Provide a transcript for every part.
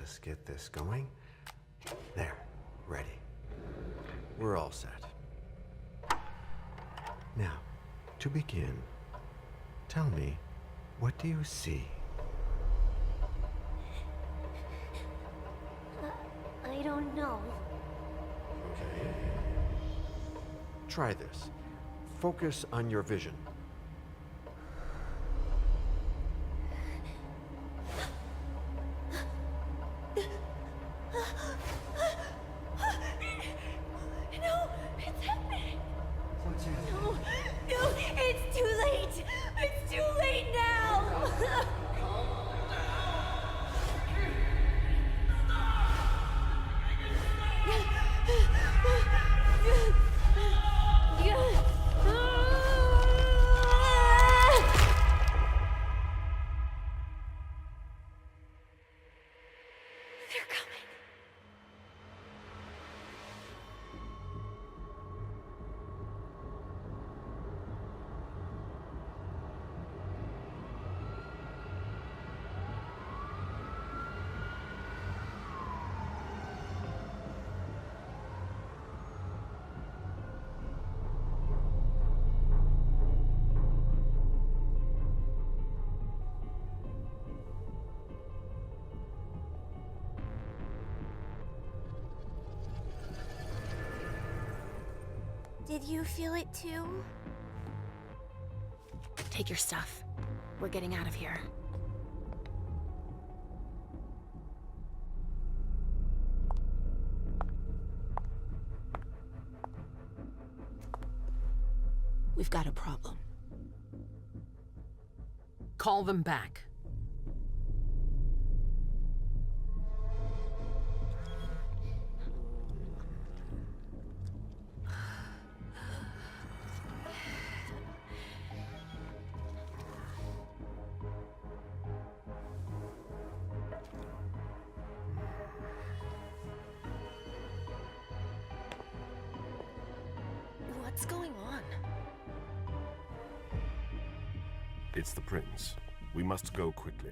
Just get this going. There, ready. We're all set. Now, to begin, tell me, what do you see? I don't know. Okay. Try this. Focus on your vision. Did you feel it too? Take your stuff. We're getting out of here. We've got a problem. Call them back. What's going on? It's the prince. We must go quickly.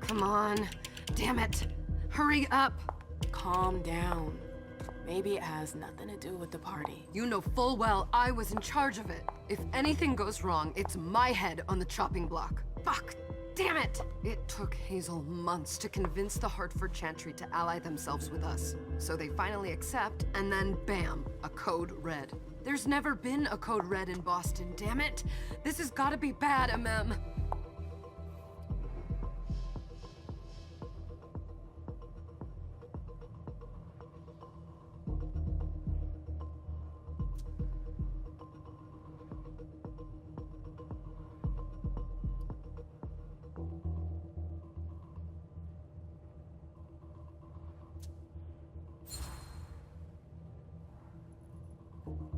Come on. Damn it. Hurry up. Calm down. Maybe it has nothing to do with the party. You know full well I was in charge of it. If anything goes wrong, it's my head on the chopping block. Fuck! Damn it! It took Hazel months to convince the Hartford Chantry to ally themselves with us. So they finally accept, and then bam, a code red. There's never been a code red in Boston, damn it! This has gotta be bad, MM.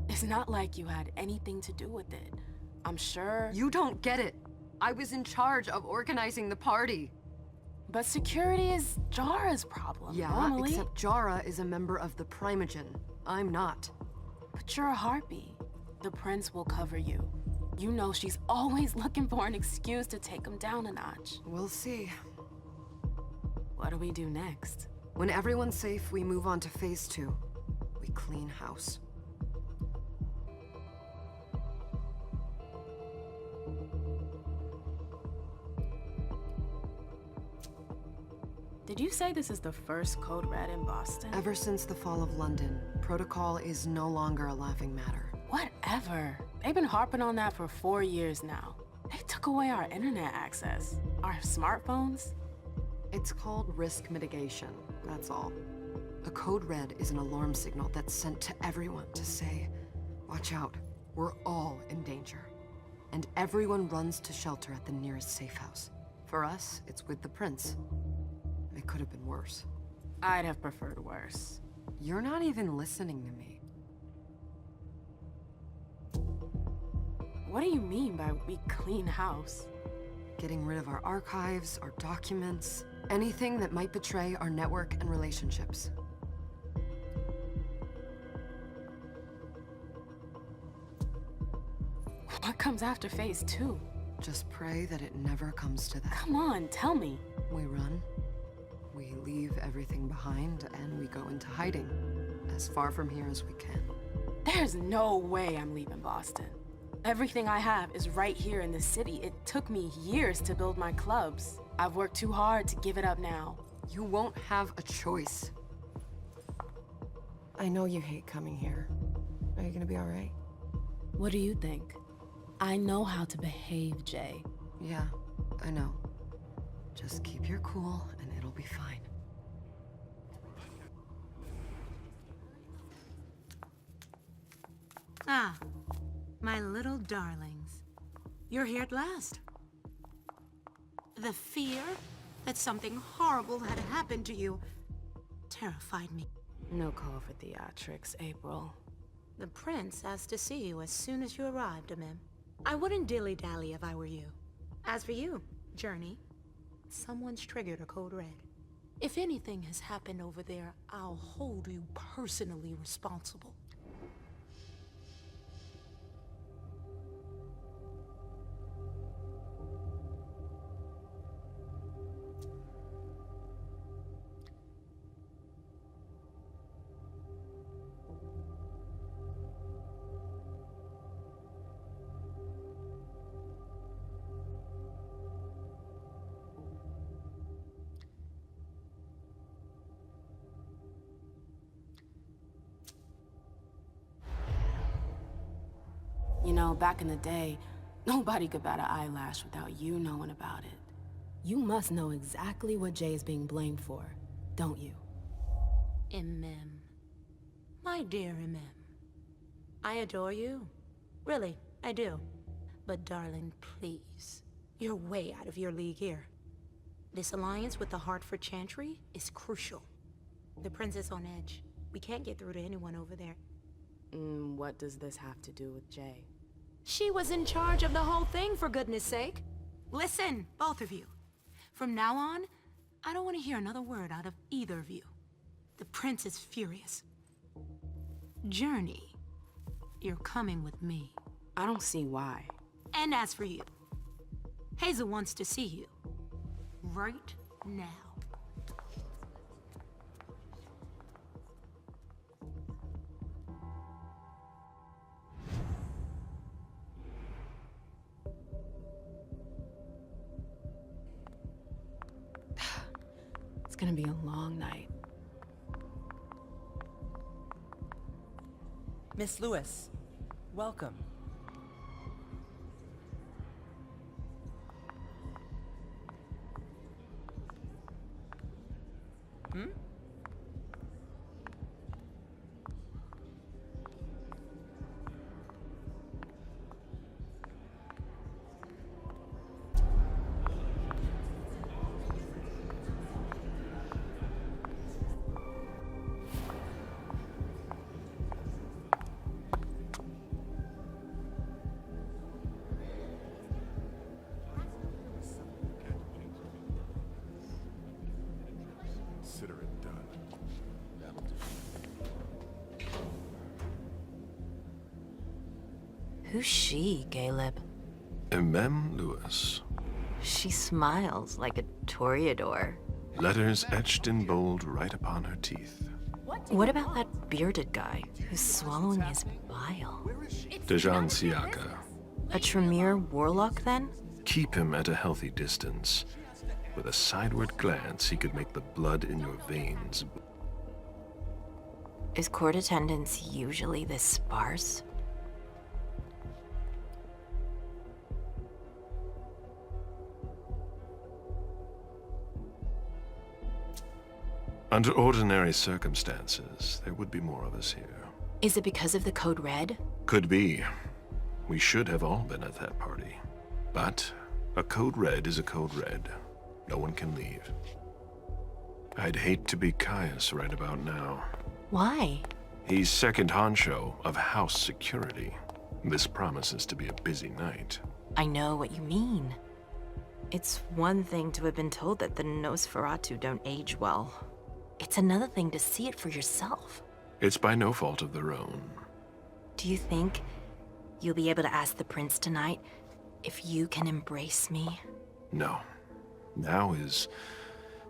It's not like you had anything to do with it. I'm sure... You don't get it. I was in charge of organizing the party. But security is Jara's problem, Yeah, normally. except Jara is a member of the Primogen. I'm not. But you're a harpy. The prince will cover you. You know she's always looking for an excuse to take him down a notch. We'll see. What do we do next? When everyone's safe, we move on to phase 2. We clean house. Did you say this is the first code red in Boston? Ever since the fall of London, protocol is no longer a laughing matter. Whatever. They've been harping on that for 4 years now. They took away our internet access. Our smartphones. It's called risk mitigation, that's all. A code red is an alarm signal that's sent to everyone to say, watch out, we're all in danger. And everyone runs to shelter at the nearest safe house. For us, it's with the prince. It could have been worse. I'd have preferred worse. You're not even listening to me. What do you mean by we clean house? Getting rid of our archives, our documents, anything that might betray our network and relationships. What comes after phase 2? Just pray that it never comes to that. Come on, tell me. We run. We leave everything behind, and we go into hiding. As far from here as we can. There's no way I'm leaving Boston. Everything I have is right here in the city. It took me years to build my clubs. I've worked too hard to give it up now. You won't have a choice. I know you hate coming here. Are you gonna be all right? What do you think? I know how to behave, Jay. Yeah, I know. Just keep your cool, and it'll be fine. Ah, my little darlings. You're here at last. The fear that something horrible had happened to you terrified me. No call for theatrics, April. The prince asked to see you as soon as you arrived, Amim. I wouldn't dilly-dally if I were you. As for you, Journey, someone's triggered a code red. If anything has happened over there, I'll hold you personally responsible. know, back in the day, nobody could bat an eyelash without you knowing about it. You must know exactly what Jay is being blamed for, don't you? My dear I adore you. Really, I do. But darling, please. You're way out of your league here. This alliance with the Hartford Chantry is crucial. The prince is on edge. We can't get through to anyone over there. What does this have to do with Jay? She was in charge of the whole thing, for goodness sake. Listen, both of you. From now on, I don't want to hear another word out of either of you. The prince is furious. Journey, you're coming with me. I don't see why. And as for you, Hazel wants to see you. Right now. It's gonna be a long night. Miss Lewis, welcome. Consider it done. That'll do. Who's she, Caleb? Mem Lewis. She smiles like a toreador. Letters etched in bold right upon her teeth. What about that bearded guy who's swallowing his bile? Dejan Siaka. A Tremere warlock, then? Keep him at a healthy distance. With a sideward glance, he could make the blood in your veins. Is court attendance usually this sparse? Under ordinary circumstances, there would be more of us here. Is it because of the Code Red? Could be. We should have all been at that party. But a Code Red is a Code Red. No one can leave. I'd hate to be Caius right about now. Why? He's second honcho of house security. This promises to be a busy night. I know what you mean. It's one thing to have been told that the Nosferatu don't age well. It's another thing to see it for yourself. It's by no fault of their own. Do you think you'll be able to ask the prince tonight if you can embrace me? No. Now is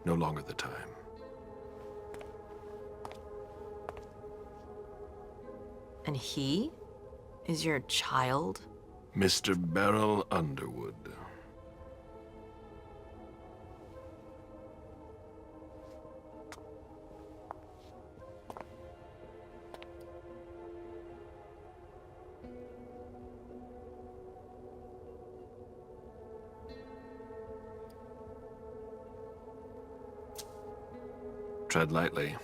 no longer the time. And he is your child? Mr. Beryl Underwood. Tread lightly.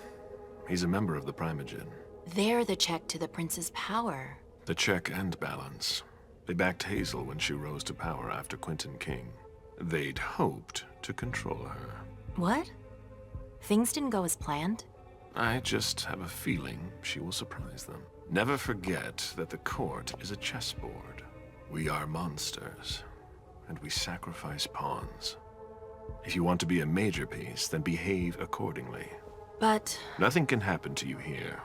He's a member of the Primogen. They're the check to the prince's power. The check and balance. They backed Hazel when she rose to power after Quentin King. They'd hoped to control her. What? Things didn't go as planned? I just have a feeling she will surprise them. Never forget that the court is a chessboard. We are monsters, and we sacrifice pawns. If you want to be a major piece, then behave accordingly. But... Nothing can happen to you here.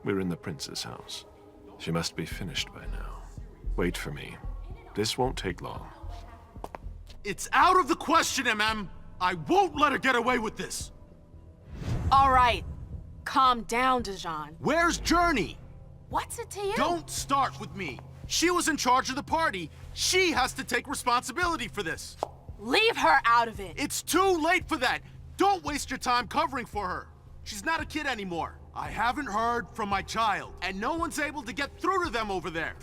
We're in the prince's house. She must be finished by now. Wait for me. This won't take long. It's out of the question, MM! I won't let her get away with this! All right. Calm down, Dejan. Where's Journey? What's it to you? Don't start with me. She was in charge of the party. She has to take responsibility for this. Leave her out of it. It's too late for that. Don't waste your time covering for her. She's not a kid anymore. I haven't heard from my child, and no one's able to get through to them over there.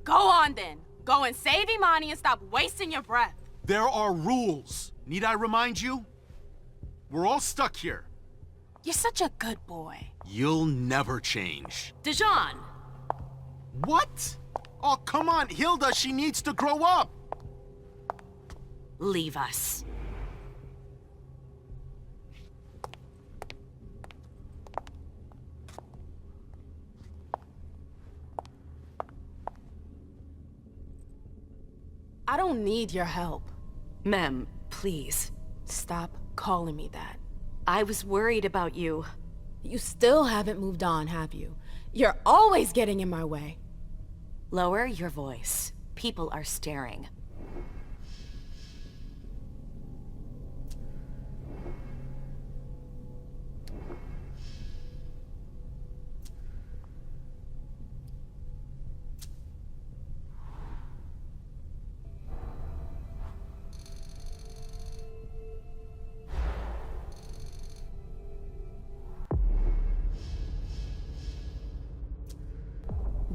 Go on then. Go and save Imani and stop wasting your breath. There are rules. Need I remind you? We're all stuck here. You're such a good boy. You'll never change. Dijon! What? Oh, come on, Hilda, she needs to grow up. Leave us. I don't need your help. Mem, please. Stop calling me that. I was worried about you. You still haven't moved on, have you? You're always getting in my way. Lower your voice. People are staring.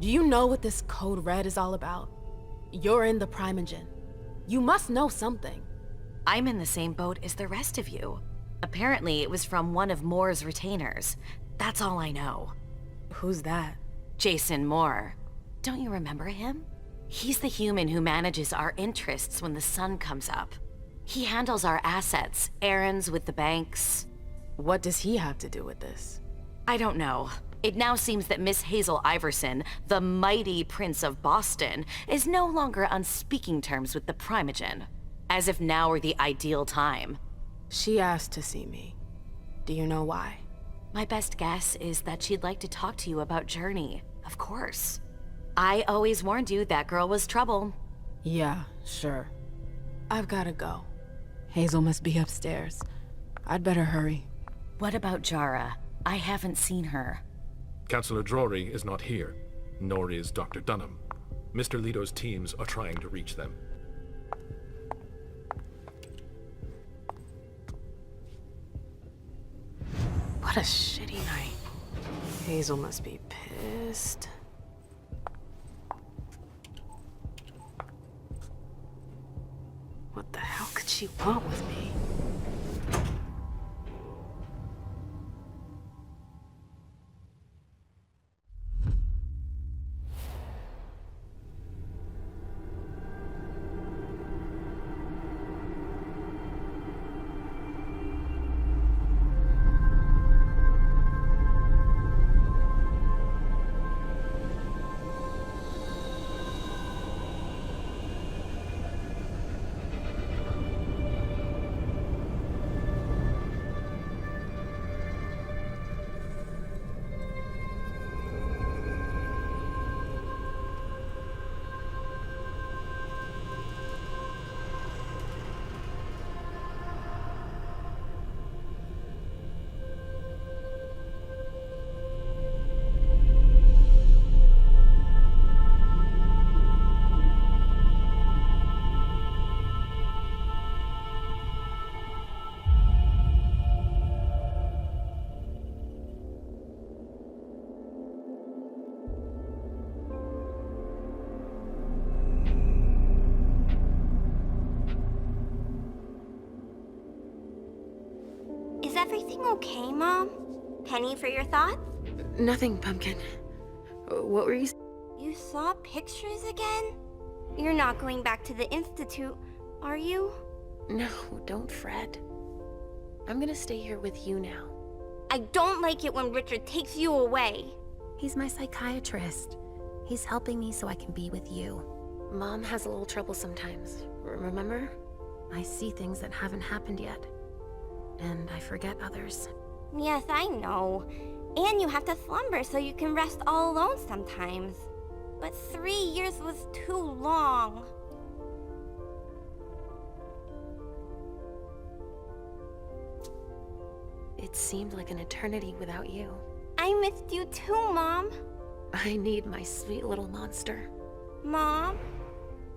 Do you know what this Code Red is all about? You're in the Primogen. You must know something. I'm in the same boat as the rest of you. Apparently, it was from one of Moore's retainers. That's all I know. Who's that? Jason Moore. Don't you remember him? He's the human who manages our interests when the sun comes up. He handles our assets, errands with the banks. What does he have to do with this? I don't know. It now seems that Miss Hazel Iverson, the mighty Prince of Boston, is no longer on speaking terms with the Primogen. As if now were the ideal time. She asked to see me. Do you know why? My best guess is that she'd like to talk to you about Journey, of course. I always warned you that girl was trouble. Yeah, sure. I've gotta go. Hazel must be upstairs. I'd better hurry. What about Jara? I haven't seen her. Councillor Drury is not here, nor is Dr. Dunham. Mr. Leto's teams are trying to reach them. What a shitty night. Hazel must be pissed. What the hell could she want with me? Is everything okay, Mom? Penny for your thoughts? Nothing, Pumpkin. What were you... You saw pictures again? You're not going back to the Institute, are you? No, don't fret. I'm gonna stay here with you now. I don't like it when Richard takes you away. He's my psychiatrist. He's helping me so I can be with you. Mom has a little trouble sometimes, remember? I see things that haven't happened yet. And I forget others. Yes, I know. And you have to slumber so you can rest all alone sometimes. But 3 years was too long. It seemed like an eternity without you. I missed you too, Mom. I need my sweet little monster. Mom?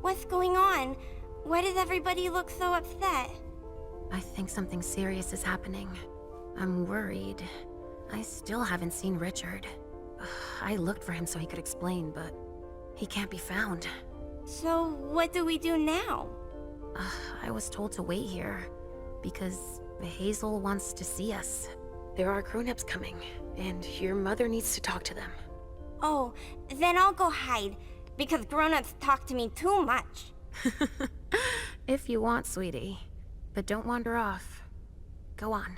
What's going on? Why does everybody look so upset? I think something serious is happening. I'm worried. I still haven't seen Richard. I looked for him so he could explain, but He can't be found. So what do we do now? I was told to wait here because Hazel wants to see us. There are grown-ups coming, and your mother needs to talk to them. Oh, then I'll go hide, because grown-ups talk to me too much. If you want, sweetie. But don't wander off. Go on.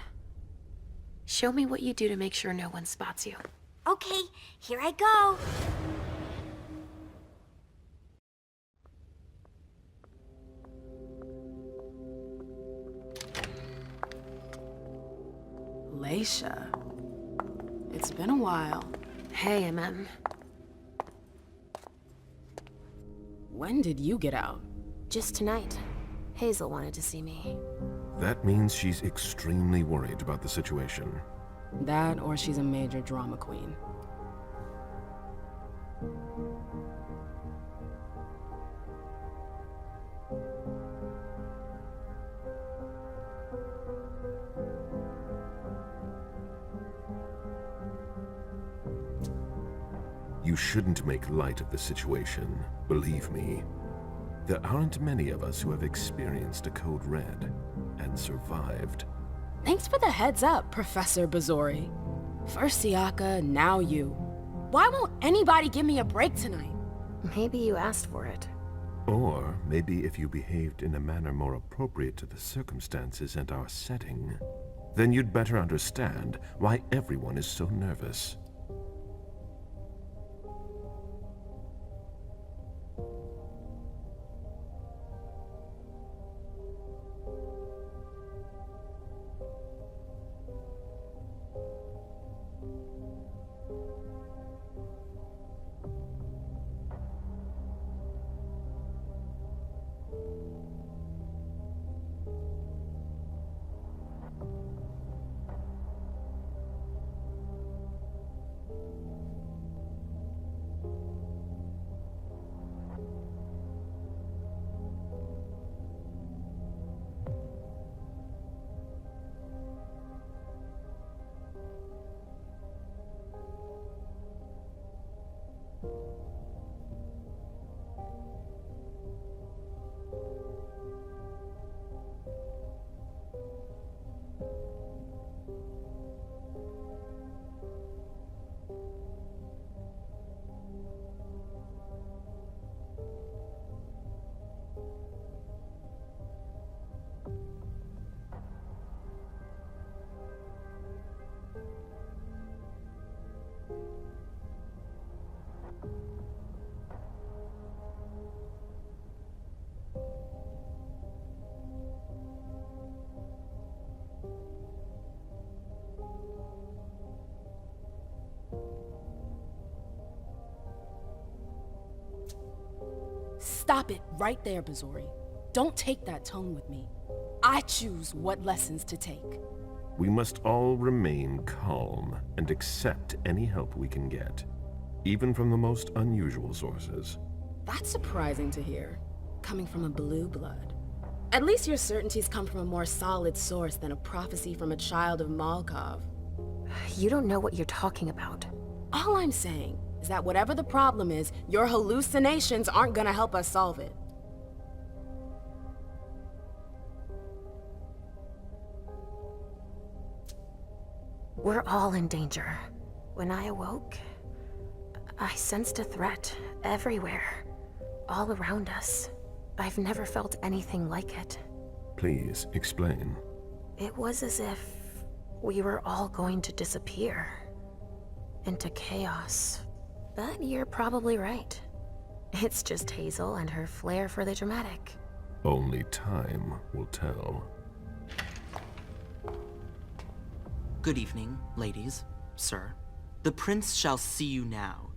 Show me what you do to make sure no one spots you. Okay, here I go. Leisha. It's been a while. Hey, MM. When did you get out? Just tonight. Hazel wanted to see me. That means she's extremely worried about the situation. That, or she's a major drama queen. You shouldn't make light of the situation, believe me. There aren't many of us who have experienced a code red and survived. Thanks for the heads up, Professor Bazori. First Siaka, now you. Why won't anybody give me a break tonight? Maybe you asked for it. Or maybe if you behaved in a manner more appropriate to the circumstances and our setting, then you'd better understand why everyone is so nervous. Stop it right there, Bazori. Don't take that tone with me. I choose what lessons to take. We must all remain calm and accept any help we can get, even from the most unusual sources. That's surprising to hear, coming from a blue blood. At least your certainties come from a more solid source than a prophecy from a child of Malkov. You don't know what you're talking about. All I'm saying is that whatever the problem is, your hallucinations aren't gonna help us solve it. We're all in danger. When I awoke, I sensed a threat everywhere, all around us. I've never felt anything like it. Please, explain. It was as if we were all going to disappear into chaos. But you're probably right. It's just Hazel and her flair for the dramatic. Only time will tell. Good evening, ladies, sir. The prince shall see you now.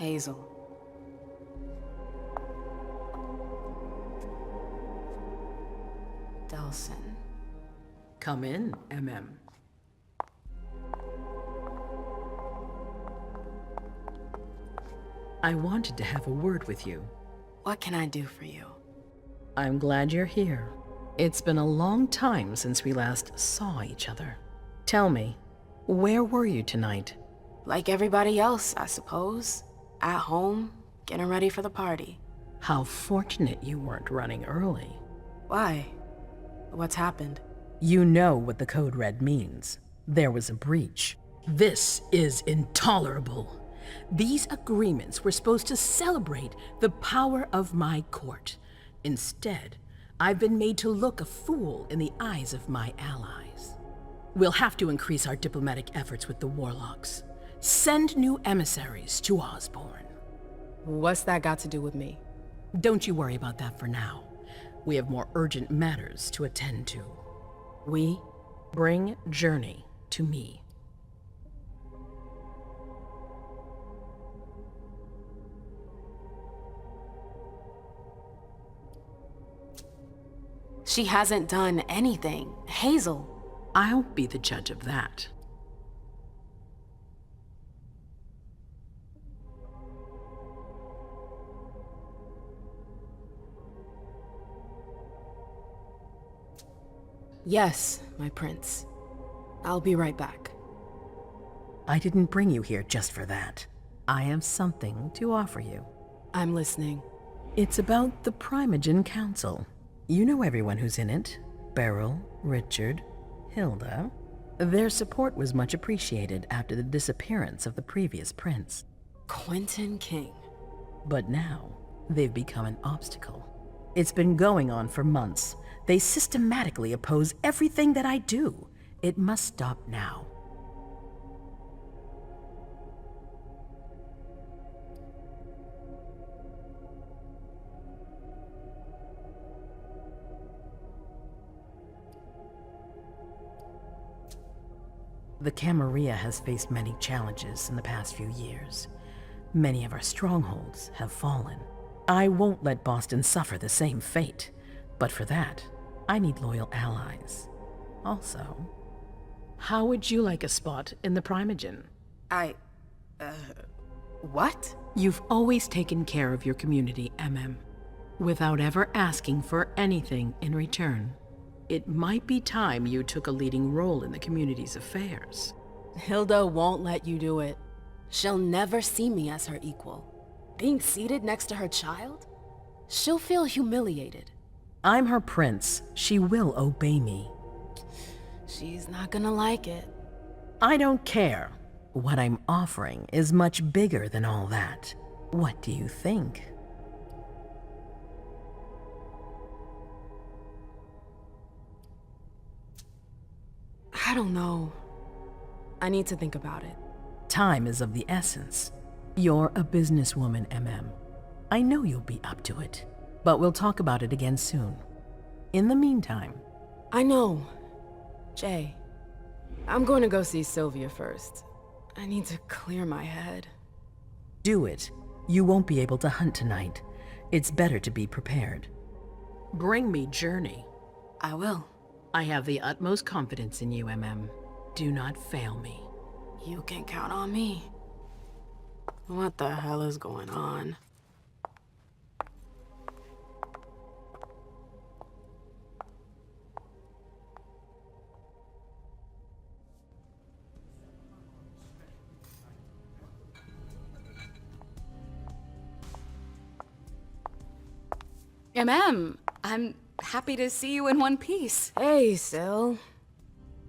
Hazel. Delson. Come in, MM. I wanted to have a word with you. What can I do for you? I'm glad you're here. It's been a long time since we last saw each other. Tell me, where were you tonight? Like everybody else, I suppose. At home, getting ready for the party. How fortunate you weren't running early. Why? What's happened? You know what the Code Red means. There was a breach. This is intolerable. These agreements were supposed to celebrate the power of my court. Instead, I've been made to look a fool in the eyes of my allies. We'll have to increase our diplomatic efforts with the Warlocks. Send new emissaries to Osborn. What's that got to do with me? Don't you worry about that for now. We have more urgent matters to attend to. We? Bring Journey to me. She hasn't done anything. Hazel. I'll be the judge of that. Yes, my prince. I'll be right back. I didn't bring you here just for that. I have something to offer you. I'm listening. It's about the Primogen Council. You know everyone who's in it. Beryl, Richard, Hilda. Their support was much appreciated after the disappearance of the previous prince. Quentin King. But now, they've become an obstacle. It's been going on for months. They systematically oppose everything that I do. It must stop now. The Camarilla has faced many challenges in the past few years. Many of our strongholds have fallen. I won't let Boston suffer the same fate, but for that, I need loyal allies. Also, how would you like a spot in the Primogen? What? You've always taken care of your community, MM, without ever asking for anything in return. It might be time you took a leading role in the community's affairs. Hilda won't let you do it. She'll never see me as her equal. Being seated next to her child? She'll feel humiliated. I'm her prince. She will obey me. She's not gonna like it. I don't care. What I'm offering is much bigger than all that. What do you think? I don't know. I need to think about it. Time is of the essence. You're a businesswoman, MM. I know you'll be up to it, but we'll talk about it again soon. In the meantime... I know. Jay, I'm going to go see Sylvia first. I need to clear my head. Do it. You won't be able to hunt tonight. It's better to be prepared. Bring me Journey. I will. I have the utmost confidence in you, MM. Do not fail me. You can count on me. What the hell is going on? I'm happy to see you in one piece. Hey, Syl.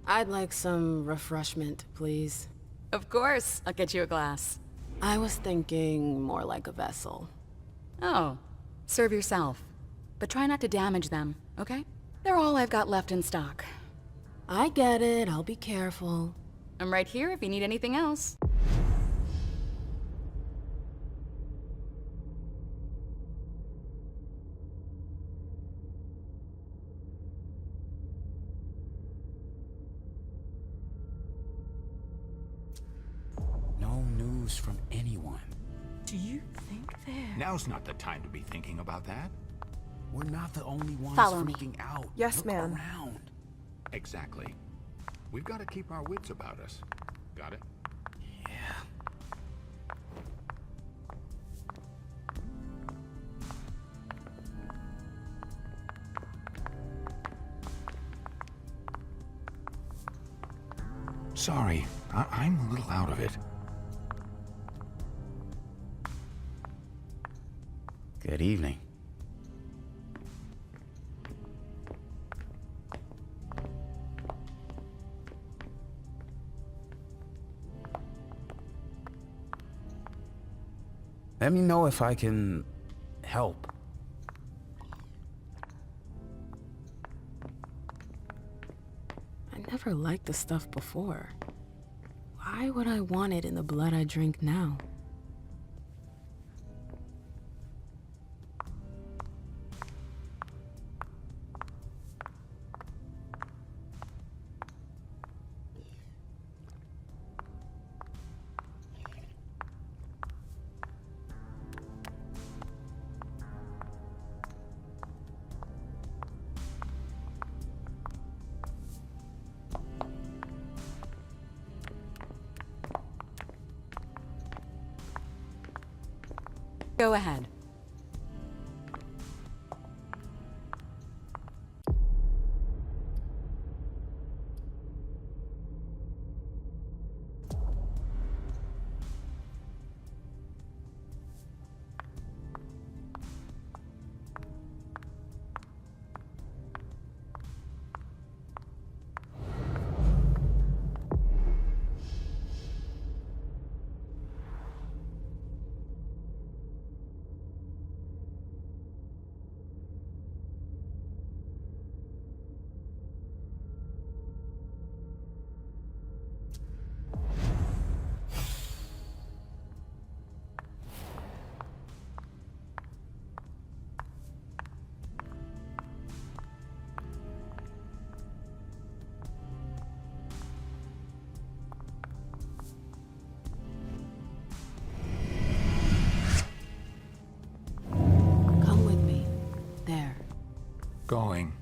I'd like some refreshment, please. Of course, I'll get you a glass. I was thinking more like a vessel. Oh, serve yourself. But try not to damage them, okay? They're all I've got left in stock. I get it, I'll be careful. I'm right here if you need anything else. No news from anyone. Do you think they're... Now's not the time to be thinking about that. We're not the only ones Follow me. freaking out. Yes, Look ma'am. around. Exactly. We've got to keep our wits about us. Got it? Sorry, I'm a little out of it. Good evening. Let me know if I can help. I never liked the stuff before. Why would I want it in the blood I drink now? Go ahead. Going.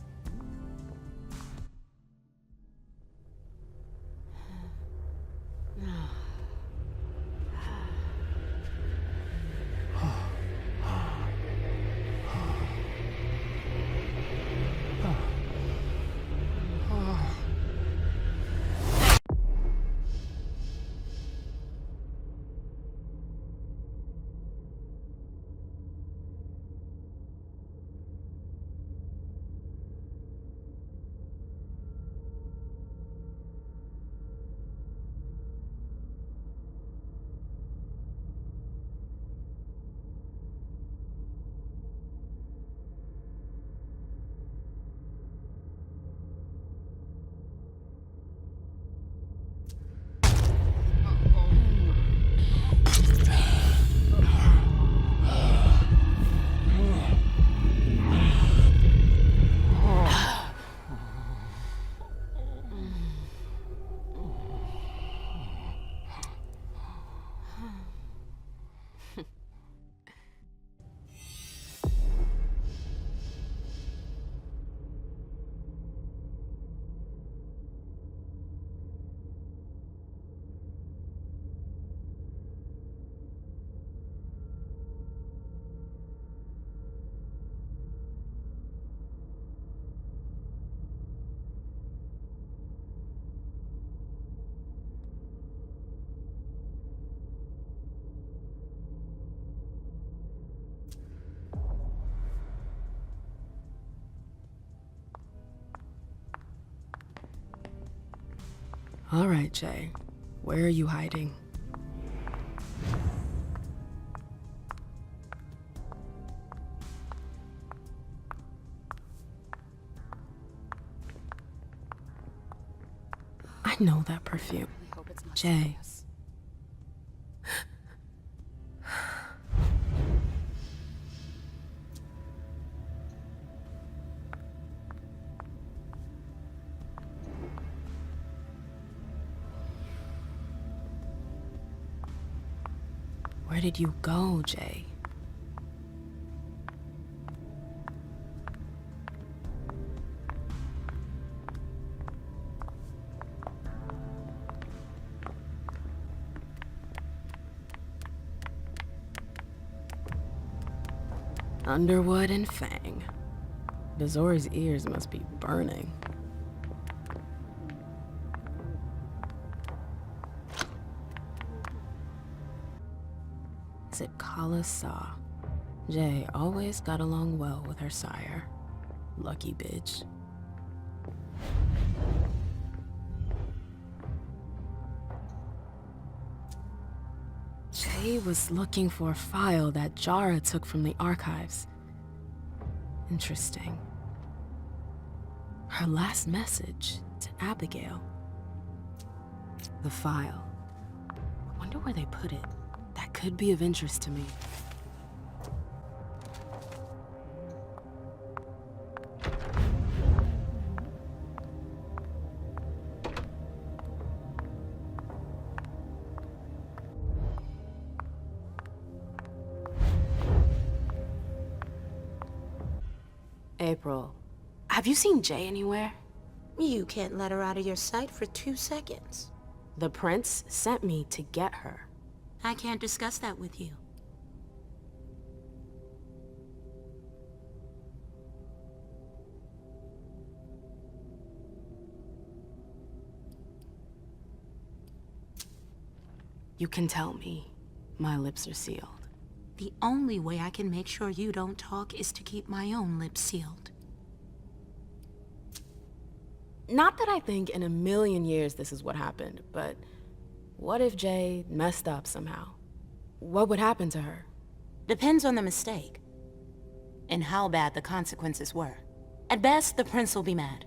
All right, Jay. Where are you hiding? I know that perfume. Jay. Where did you go, Jay? Underwood and Fang. Dezor's ears must be burning. Is it Kala Saw? Jay always got along well with her sire. Lucky bitch. Jay was looking for a file that Jara took from the archives. Interesting. Her last message to Abigail. The file. I wonder where they put it. That could be of interest to me. April, have you seen Jay anywhere? You can't let her out of your sight for 2 seconds. The prince sent me to get her. I can't discuss that with you. You can tell me. My lips are sealed. The only way I can make sure you don't talk is to keep my own lips sealed. Not that I think in a million years this is what happened, but what if Jay messed up somehow? What would happen to her? Depends on the mistake. And how bad the consequences were. At best, the prince will be mad.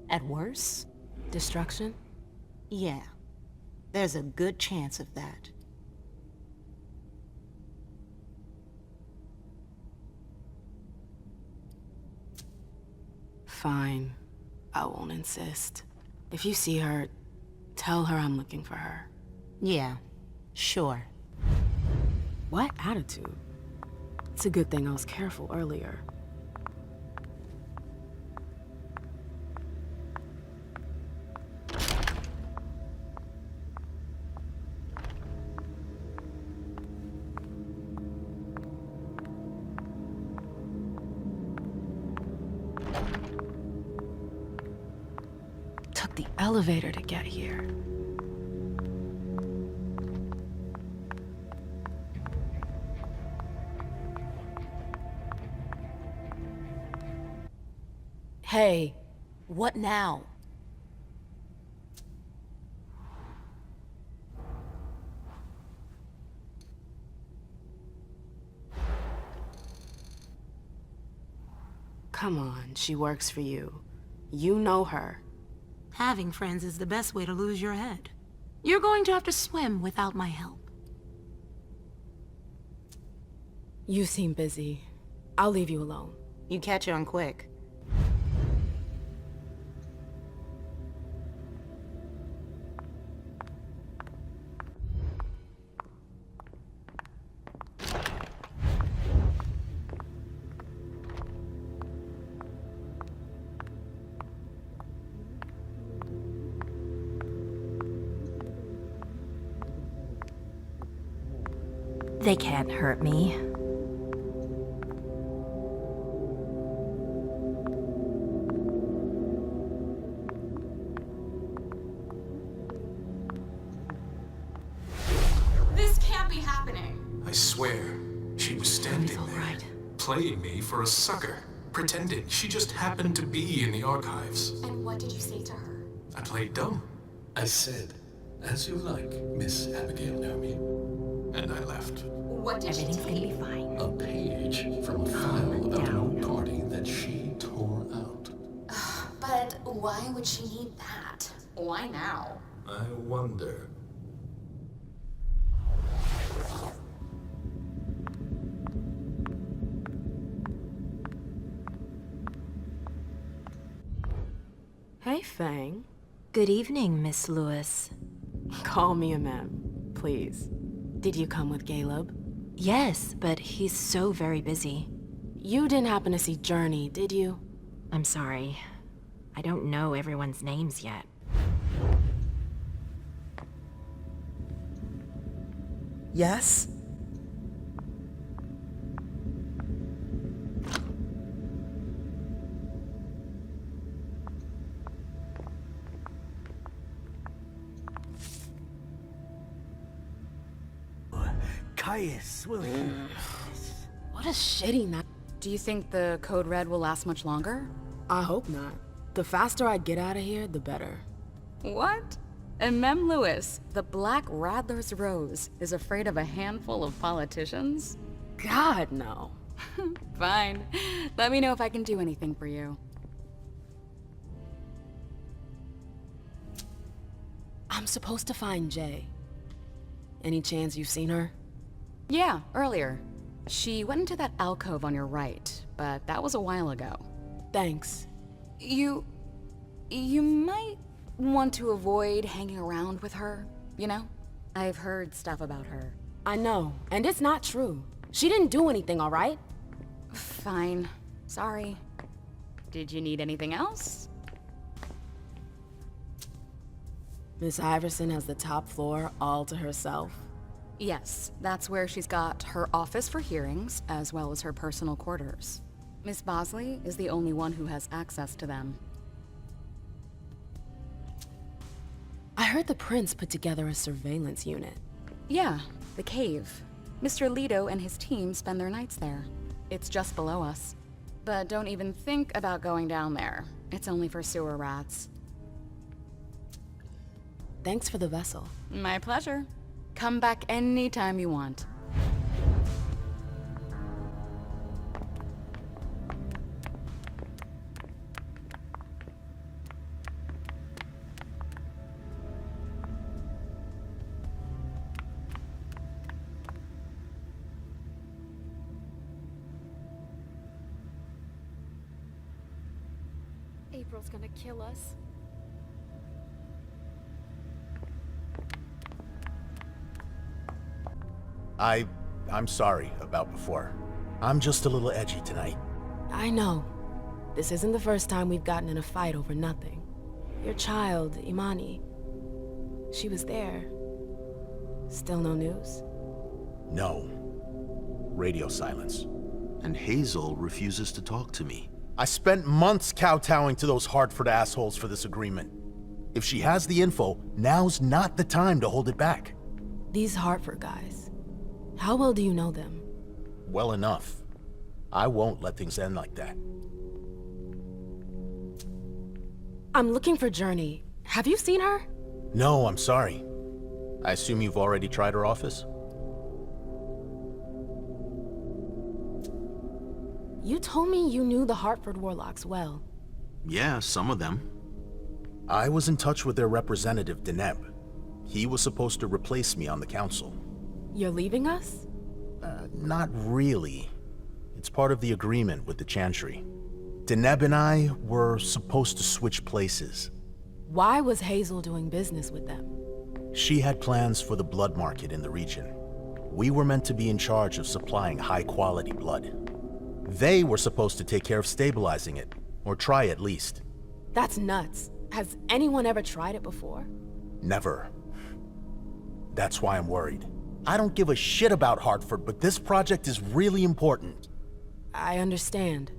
At worst? Destruction? Yeah. There's a good chance of that. Fine. I won't insist. If you see her, tell her I'm looking for her. Yeah, sure. What attitude? It's a good thing I was careful earlier. Took the elevator to get here. Hey. What now? Come on, she works for you. You know her. Having friends is the best way to lose your head. You're going to have to swim without my help. You seem busy. I'll leave you alone. You catch on quick. They can't hurt me. This can't be happening. I swear, she was standing there, playing me for a sucker, pretending she just happened to be in the archives. And what did you say to her? I played dumb. I said, "As you like, Miss Abigail Naomi." And I left. What did she Everything's take? gonna be fine. A page from a file about an old party that she tore out. But why would she need that? Why now? I wonder. Hey, Fang. Good evening, Miss Lewis. Call me a ma'am, please. Did you come with Caleb? Yes, but he's so very busy. You didn't happen to see Journey, did you? I'm sorry. I don't know everyone's names yet. Yes? Caius, will you? What a shitty night. Do you think the Code Red will last much longer? I hope not. The faster I get out of here, the better. What? And Mem Lewis, the Black Rattler's Rose, is afraid of a handful of politicians? God, no. Fine. Let me know if I can do anything for you. I'm supposed to find Jay. Any chance you've seen her? Yeah, earlier. She went into that alcove on your right, but that was a while ago. Thanks. You might want to avoid hanging around with her, you know? I've heard stuff about her. I know, and it's not true. She didn't do anything, all right? Fine. Sorry. Did you need anything else? Miss Iverson has the top floor all to herself. Yes, that's where she's got her office for hearings, as well as her personal quarters. Miss Bosley is the only one who has access to them. I heard the Prince put together a surveillance unit. Yeah, the cave. Mr. Leto and his team spend their nights there. It's just below us. But don't even think about going down there. It's only for sewer rats. Thanks for the vessel. My pleasure. Come back anytime you want. April's gonna kill us. I'm sorry about before. I'm just a little edgy tonight. I know. This isn't the first time we've gotten in a fight over nothing. Your child, Imani. She was there. Still no news? No. Radio silence. And Hazel refuses to talk to me. I spent months kowtowing to those Hartford assholes for this agreement. If she has the info, now's not the time to hold it back. These Hartford guys. How well do you know them? Well enough. I won't let things end like that. I'm looking for Journey. Have you seen her? No, I'm sorry. I assume you've already tried her office? You told me you knew the Hartford Warlocks well. Yeah, some of them. I was in touch with their representative, Deneb. He was supposed to replace me on the council. You're leaving us? Not really. It's part of the agreement with the Chantry. Deneb and I were supposed to switch places. Why was Hazel doing business with them? She had plans for the blood market in the region. We were meant to be in charge of supplying high-quality blood. They were supposed to take care of stabilizing it, or try at least. That's nuts. Has anyone ever tried it before? Never. That's why I'm worried. I don't give a shit about Hartford, but this project is really important. I understand.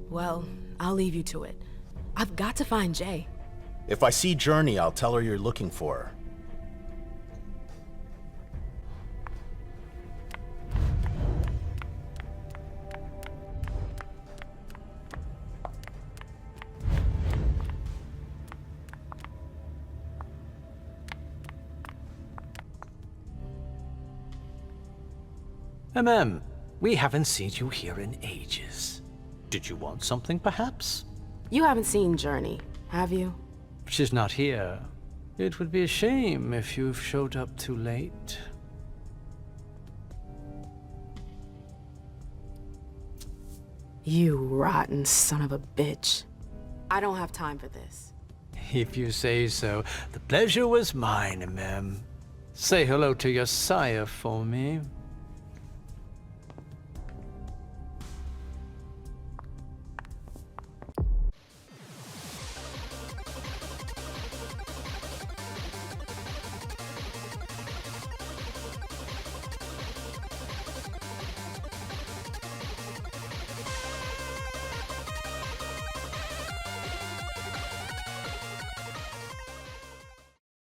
Well, I'll leave you to it. I've got to find Jay. If I see Journey, I'll tell her you're looking for her. We haven't seen you here in ages. Did you want something, perhaps? You haven't seen Journey, have you? She's not here. It would be a shame if you've showed up too late. You rotten son of a bitch. I don't have time for this. If you say so. The pleasure was mine, Mem. Say hello to your sire for me,